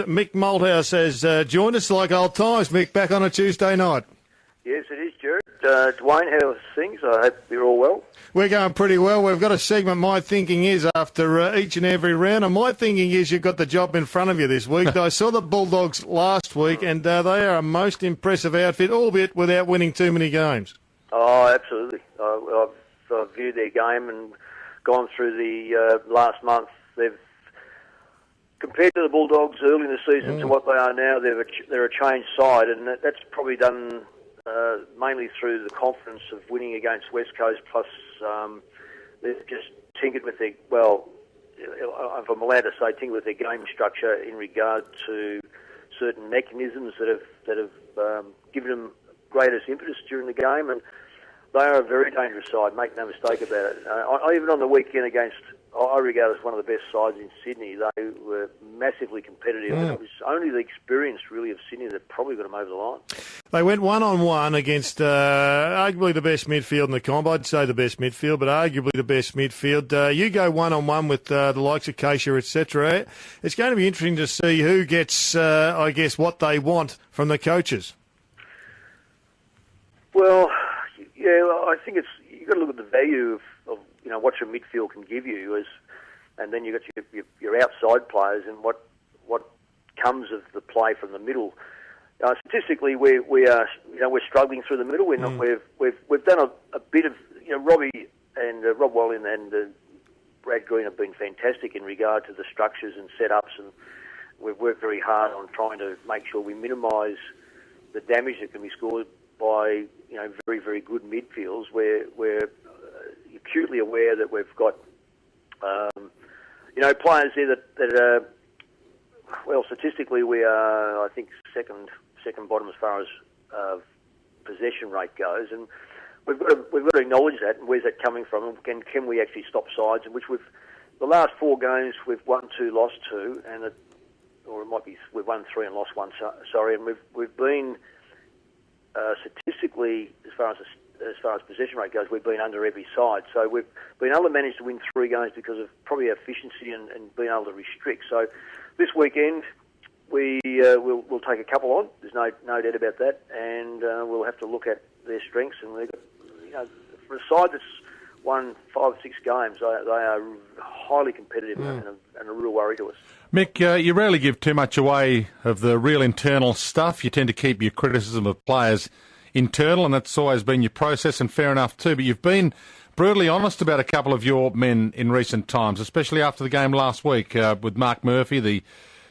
Mick Malthouse has joined us like old times. Mick, back on a Tuesday night. Yes, it is, Jared. Dwayne, how's things? I hope you're all well. We're going pretty well. We've got a segment, My Thinking Is, after each and every round. And my thinking is you've got the job in front of you this week. I saw the Bulldogs last week, and they are a most impressive outfit, albeit without winning too many games. Oh, absolutely. I've viewed their game and gone through the last month. They've compared to the Bulldogs early in the season to what they are now, they're a changed side, and that's probably done mainly through the confidence of winning against West Coast, plus they've just tinkered with their, if I'm allowed to say, tinkered with their game structure in regard to certain mechanisms that have given them greatest impetus during the game, and they are a very dangerous side, make no mistake about it. Even on the weekend against, I regard as one of the best sides in Sydney. They were massively competitive, and it was only the experience, really, of Sydney that probably got them over the line. They went one-on-one against arguably the best midfield in the comp. I'd say the best midfield, but arguably the best midfield. You go one-on-one with the likes of Keisha, etc. It's going to be interesting to see who gets, what they want from the coaches. Well, yeah, I think you've got to look at the value of what your midfield can give you, and then you've got your outside players and what comes of the play from the middle. Statistically, we're struggling through the middle. We've done a bit of Robbie and Rob Wallin and Brad Green have been fantastic in regard to the structures and setups, and we've worked very hard on trying to make sure we minimise the damage that can be scored by very, very good midfields. We're acutely aware that we've got players there that statistically we are, I think, second bottom as far as possession rate goes, and we've got to acknowledge that, and where's that coming from, and can we actually stop sides? In which the last 4 games we've won 2, lost 2, or it might be we've won 3 and lost 1. Sorry, and we've been statistically, as far as possession rate goes, we've been under every side. So we've been able to manage to win 3 games because of probably efficiency and being able to restrict. So this weekend we'll take a couple on. There's no doubt about that, and we'll have to look at their strengths. And for a side that's won 5 or 6 games, they are highly competitive and a real worry to us. Mick, you rarely give too much away of the real internal stuff. You tend to keep your criticism of players internal, and that's always been your process, and fair enough too. But you've been brutally honest about a couple of your men in recent times, especially after the game last week with Mark Murphy,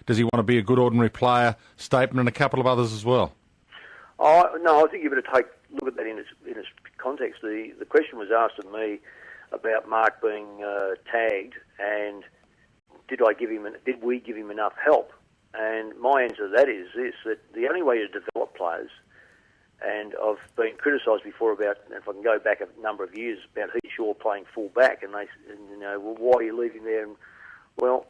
does he want to be a good ordinary player statement, and a couple of others as well. No, I think you better look at that in its context. The question was asked of me about Mark being tagged, and did we give him enough help? And my answer to that is this: that the only way to develop players, and I've been criticised before about, if I can go back a number of years, about Heath Shaw playing full back, and well, why are you leaving there? And, well,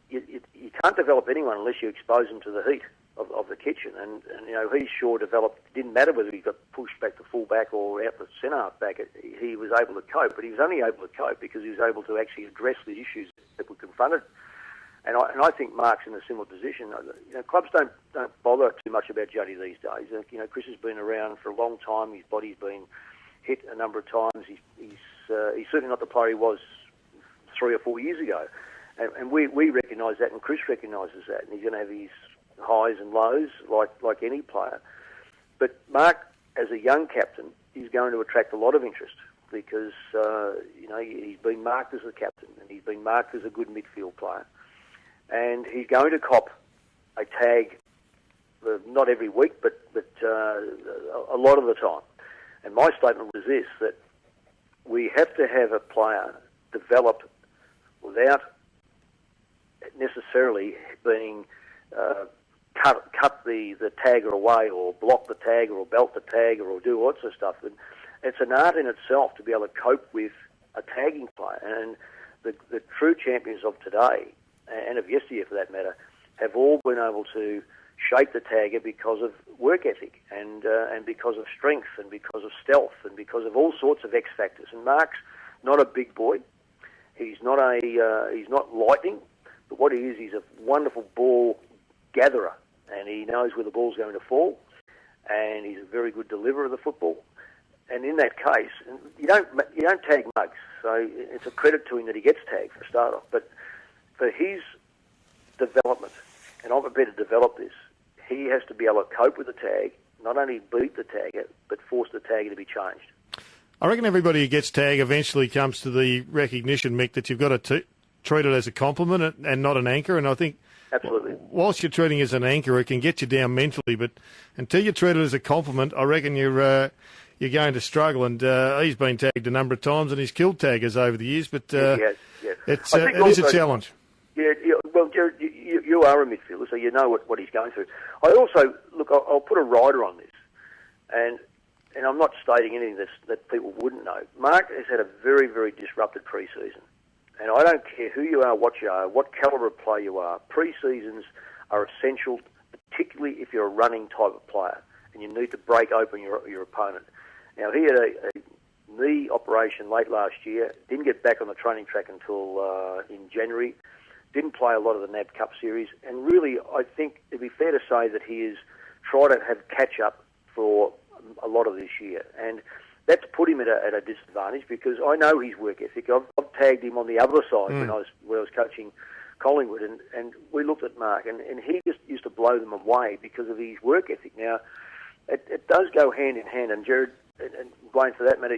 you can't develop anyone unless you expose them to the heat of the kitchen. And Heath Shaw developed. It didn't matter whether he got pushed back to full back or out the centre half back. He was able to cope, but he was only able to cope because he was able to actually address the issues that were confronted. And I think Mark's in a similar position. Clubs don't bother too much about Juddy these days. Chris has been around for a long time. His body's been hit a number of times. He's certainly not the player he was 3 or 4 years ago. And we recognise that, and Chris recognises that. And he's going to have his highs and lows like any player. But Mark, as a young captain, is going to attract a lot of interest because he's been marked as a captain, and he's been marked as a good midfield player. And he's going to cop a tag, not every week, but a lot of the time. And my statement was this, that we have to have a player develop without necessarily being cut the tagger away, or block the tagger, or belt the tagger, or do all sorts of stuff. And it's an art in itself to be able to cope with a tagging player. And the true champions of today, and of yesteryear for that matter, have all been able to shape the tagger because of work ethic and because of strength and because of stealth and because of all sorts of X factors. And Mark's not a big boy. He's not lightning, but what he is, he's a wonderful ball gatherer, and he knows where the ball's going to fall, and he's a very good deliverer of the football. And in that case, you don't tag mugs, so it's a credit to him that he gets tagged for a start off. But for his development, and I'm prepared to develop this, he has to be able to cope with the tag, not only beat the tagger, but force the tagger to be changed. I reckon everybody who gets tagged eventually comes to the recognition, Mick, that you've got to treat it as a compliment and not an anchor. And I think absolutely, whilst you're treating it as an anchor, it can get you down mentally. But until you treat it as a compliment, I reckon you're going to struggle. And he's been tagged a number of times, and he's killed taggers over the years. But yes. it is a challenge. Yeah, well, Jared, you are a midfielder, so you know what he's going through. I also, look, I'll put a rider on this, and I'm not stating anything that people wouldn't know. Mark has had a very, very disrupted pre-season, and I don't care who you are, what you are, what calibre of player you are. Pre-seasons are essential, particularly if you're a running type of player, and you need to break open your opponent. Now, he had a knee operation late last year, didn't get back on the training track until in January, didn't play a lot of the NAB Cup series, and really I think it'd be fair to say that he has tried to have catch-up for a lot of this year, and that's put him at a disadvantage because I know his work ethic. I've tagged him on the other side when I was coaching Collingwood, and we looked at Mark, and he just used to blow them away because of his work ethic. Now, it does go hand in hand, and Jared and Wayne, for that matter,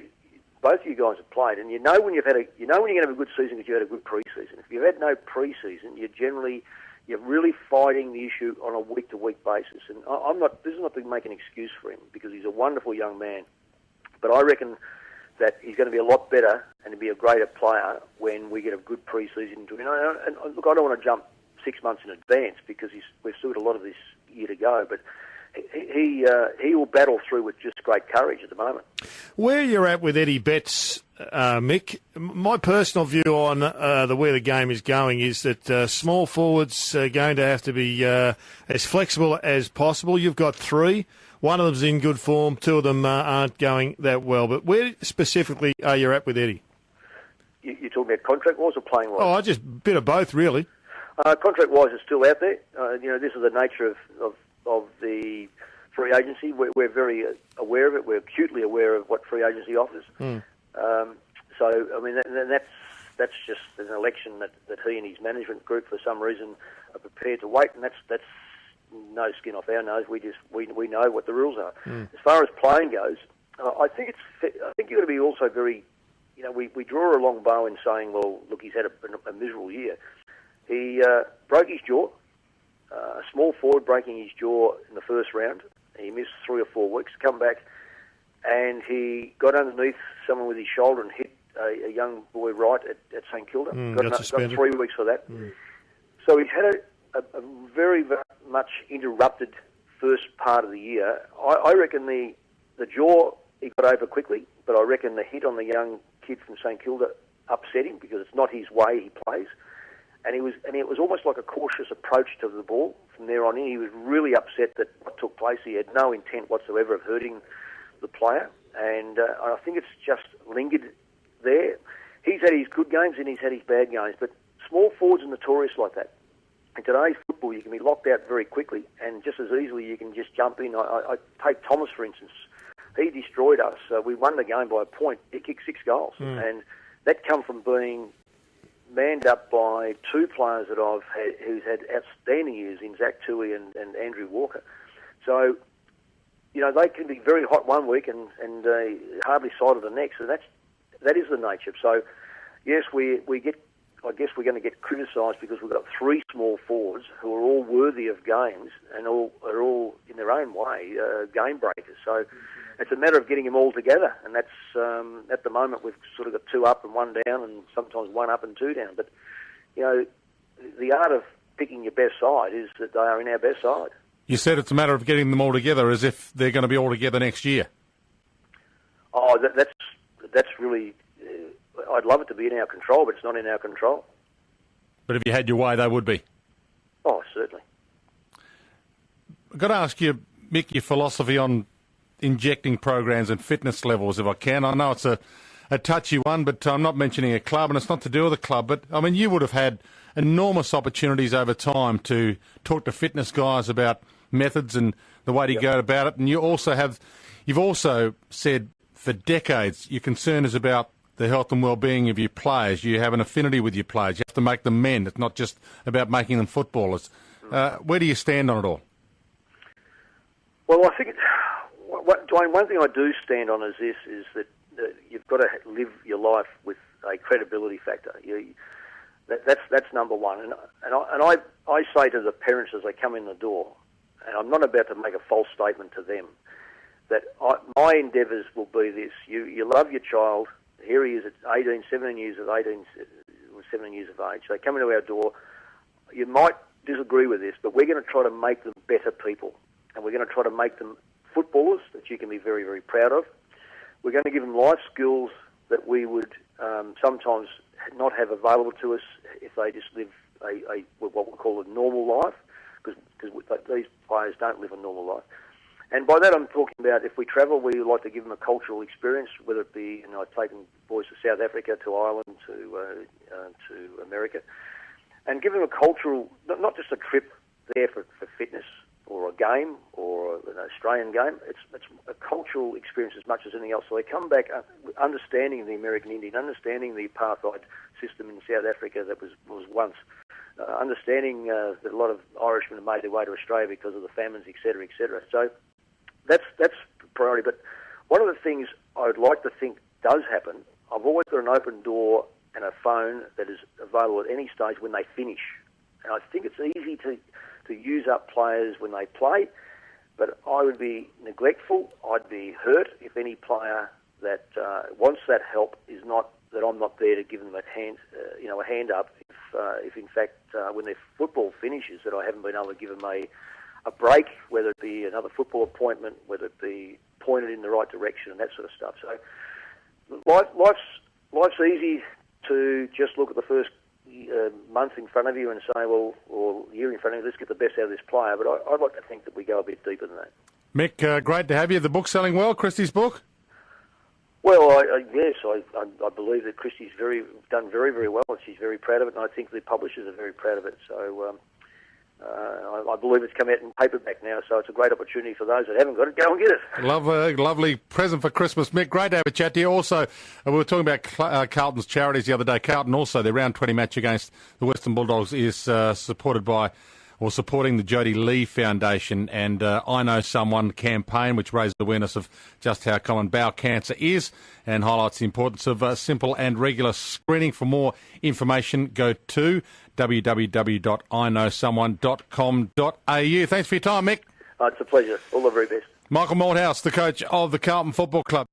both of you guys have played, and you know when you're going to have a good season because you had a good pre-season. If you've had no pre-season, you're really fighting the issue on a week-to-week basis. And this is not to make an excuse for him because he's a wonderful young man, but I reckon that he's going to be a lot better and to be a greater player when we get a good pre-season into him. And look, I don't want to jump 6 months in advance because we've still got a lot of this year to go, but he will battle through with just great courage at the moment. Where you're at with Eddie Betts, Mick, my personal view on where the game is going is that small forwards are going to have to be as flexible as possible. You've got three. One of them's in good form. Two of them aren't going that well. But where specifically are you at with Eddie? You're talking about contract-wise or playing-wise? Oh, just a bit of both, really. Contract-wise, it's still out there. This is the nature of the free agency. We're very aware of it. We're acutely aware of what free agency offers. So, I mean, that's just an election that he and his management group, for some reason, are prepared to wait, and that's no skin off our nose. We know what the rules are. As far as playing goes, I think you've got to be also very. We draw a long bow in saying, well, look, he's had a miserable year. He broke his jaw. A small forward breaking his jaw in the first round. He missed 3 or 4 weeks, come back, and he got underneath someone with his shoulder and hit a young boy right at St Kilda. Got 3 weeks for that. So he's had a very, very much interrupted first part of the year. I reckon the jaw he got over quickly, but I reckon the hit on the young kid from St Kilda upset him because it's not his way he plays. And it was almost like a cautious approach to the ball from there on in. He was really upset that what took place. He had no intent whatsoever of hurting the player, and I think it's just lingered there. He's had his good games and he's had his bad games, but small forwards are notorious like that. In today's football, you can be locked out very quickly, and just as easily you can just jump in. I take Thomas, for instance. He destroyed us. We won the game by a point. He kicked 6 goals, and that come from being manned up by 2 players that who's had outstanding years in Zach Tui and Andrew Walker. So, they can be very hot one week and hardly sighted the next, and that is the nature. So, yes, I guess we're going to get criticised because we've got 3 small forwards who are all worthy of games and are all in their own way game breakers. So it's a matter of getting them all together, and that's at the moment we've sort of got 2 up and 1 down, and sometimes 1 up and 2 down. But the art of picking your best side is that they are in our best side. You said it's a matter of getting them all together, as if they're going to be all together next year. Oh, that's really. I'd love it to be in our control, but it's not in our control. But if you had your way, they would be. Oh, certainly. I've got to ask you, Mick, your philosophy on injecting programs and fitness levels, if I can. I know it's a touchy one, but I'm not mentioning a club, and it's not to do with a club. But, I mean, you would have had enormous opportunities over time to talk to fitness guys about methods and the way to go about it. And you've also said for decades your concern is about the health and well-being of your players. You have an affinity with your players. You have to make them men. It's not just about making them footballers. Where do you stand on it all? Well, I think, Dwayne, one thing I do stand on is that you've got to live your life with a credibility factor. That's number one. And I say to the parents as they come in the door, and I'm not about to make a false statement to them, that my endeavours will be this. You love your child. Here he is at 17 years of age. They come into our door. You might disagree with this, but we're going to try to make them better people. And we're going to try to make them footballers that you can be very, very proud of. We're going to give them life skills that we would sometimes not have available to us if they just live what we call a normal life, because these players don't live a normal life. And by that I'm talking about if we travel, we like to give them a cultural experience, whether it be, I've taken boys to South Africa, to Ireland, to America, and give them a cultural, not just a trip there for fitness or a game or an Australian game. It's a cultural experience as much as anything else. So they come back understanding the American Indian, understanding the apartheid system in South Africa that was once, understanding that a lot of Irishmen have made their way to Australia because of the famines, etc., etc. So that's priority. But one of the things I would like to think does happen, I've always got an open door and a phone that is available at any stage when they finish. And I think it's easy to use up players when they play, but I would be neglectful. I'd be hurt if any player that wants that help is not, that I'm not there to give them a hand up. If in fact when their football finishes, that I haven't been able to give them a break, whether it be another football appointment, whether it be pointed in the right direction, and that sort of stuff. So life's easy to just look at the first month in front of you and say, well, or year in front of you, let's get the best out of this player. But I'd like to think that we go a bit deeper than that. Mick, great to have you. The book's selling well, Christie's book? Well, yes, I believe that Christie's done very, very well, and she's very proud of it, and I think the publishers are very proud of it. So I believe it's come out in paperback now, so it's a great opportunity for those that haven't got it. Go and get it. Lovely present for Christmas, Mick. Great to have a chat to you. Also, we were talking about Carlton's charities the other day. Carlton also, their round 20 match against the Western Bulldogs is supporting the Jody Lee Foundation and I Know Someone campaign, which raises awareness of just how common bowel cancer is and highlights the importance of simple and regular screening. For more information, go to www.iknowsomeone.com.au. Thanks for your time, Mick. It's a pleasure. All the very best. Michael Malthouse, the coach of the Carlton Football Club.